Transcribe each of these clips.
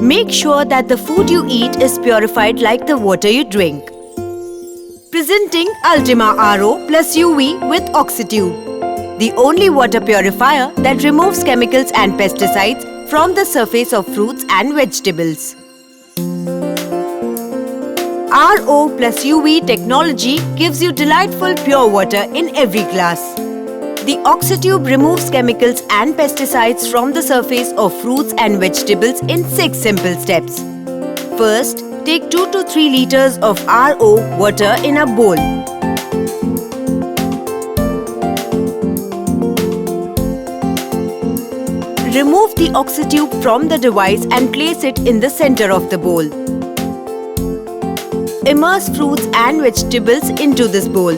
Make sure that the food you eat is purified like the water you drink. Presenting Ultima RO plus UV with Oxitube, the only water purifier that removes chemicals and pesticides from the surface of fruits and vegetables. RO plus UV technology gives you delightful pure water in every glass. The Oxitube removes chemicals and pesticides from the surface of fruits and vegetables in 6 simple steps. First, take 2 to 3 liters of RO water in a bowl. Remove the Oxitube from the device and place it in the center of the bowl. Immerse fruits and vegetables into this bowl.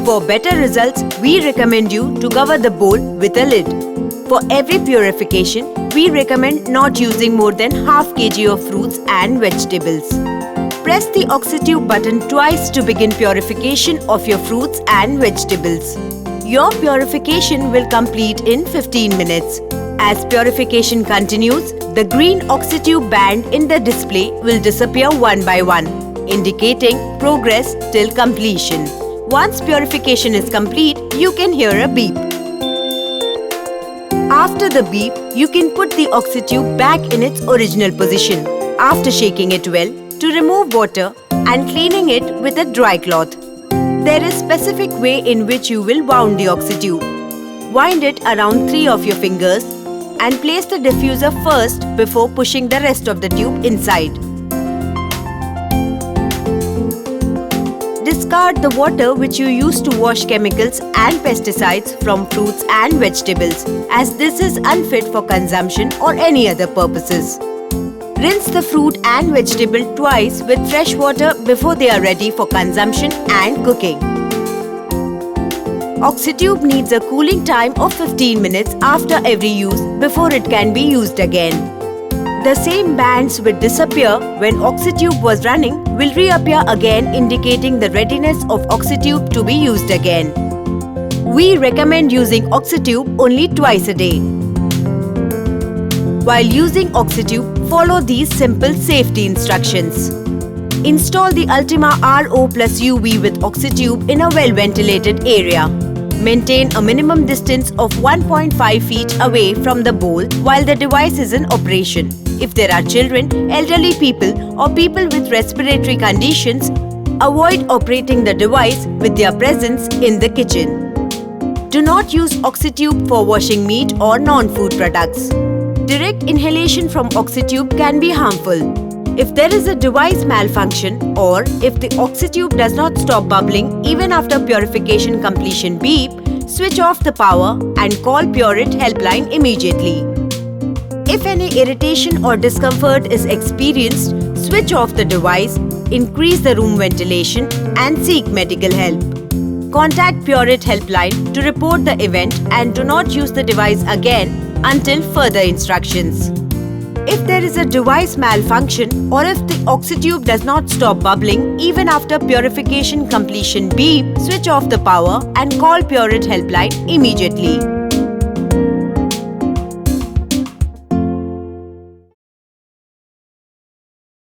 For better results, we recommend you to cover the bowl with a lid. For every purification, we recommend not using more than half kg of fruits and vegetables. Press the Oxitube button twice to begin purification of your fruits and vegetables. Your purification will complete in 15 minutes. As purification continues, the green Oxitube band in the display will disappear one by one, indicating progress till completion. Once purification is complete, you can hear a beep. After the beep, you can put the Oxitube back in its original position after shaking it well to remove water and cleaning it with a dry cloth. There is a specific way in which you will wound the Oxitube. Wind it around 3 of your fingers and place the diffuser first before pushing the rest of the tube inside. Discard the water which you use to wash chemicals and pesticides from fruits and vegetables, as this is unfit for consumption or any other purposes. Rinse the fruit and vegetable twice with fresh water before they are ready for consumption and cooking. Oxitube needs a cooling time of 15 minutes after every use before it can be used again. The same bands which disappear when Oxitube was running will reappear again, indicating the readiness of Oxitube to be used again. We recommend using Oxitube only twice a day. While using Oxitube, follow these simple safety instructions. Install the Ultima RO plus UV with Oxitube in a well-ventilated area. Maintain a minimum distance of 1.5 feet away from the bowl while the device is in operation. If there are children, elderly people or people with respiratory conditions, avoid operating the device with their presence in the kitchen. Do not use Oxitube for washing meat or non-food products. Direct inhalation from Oxitube can be harmful. If there is a device malfunction or if the Oxitube does not stop bubbling even after purification completion beep, switch off the power and call Pureit helpline immediately. If any irritation or discomfort is experienced, switch off the device, increase the room ventilation and seek medical help. Contact Pureit helpline to report the event and do not use the device again until further instructions. If there is a device malfunction or if the Oxitube does not stop bubbling even after purification completion beep, switch off the power and call Pureit helpline immediately.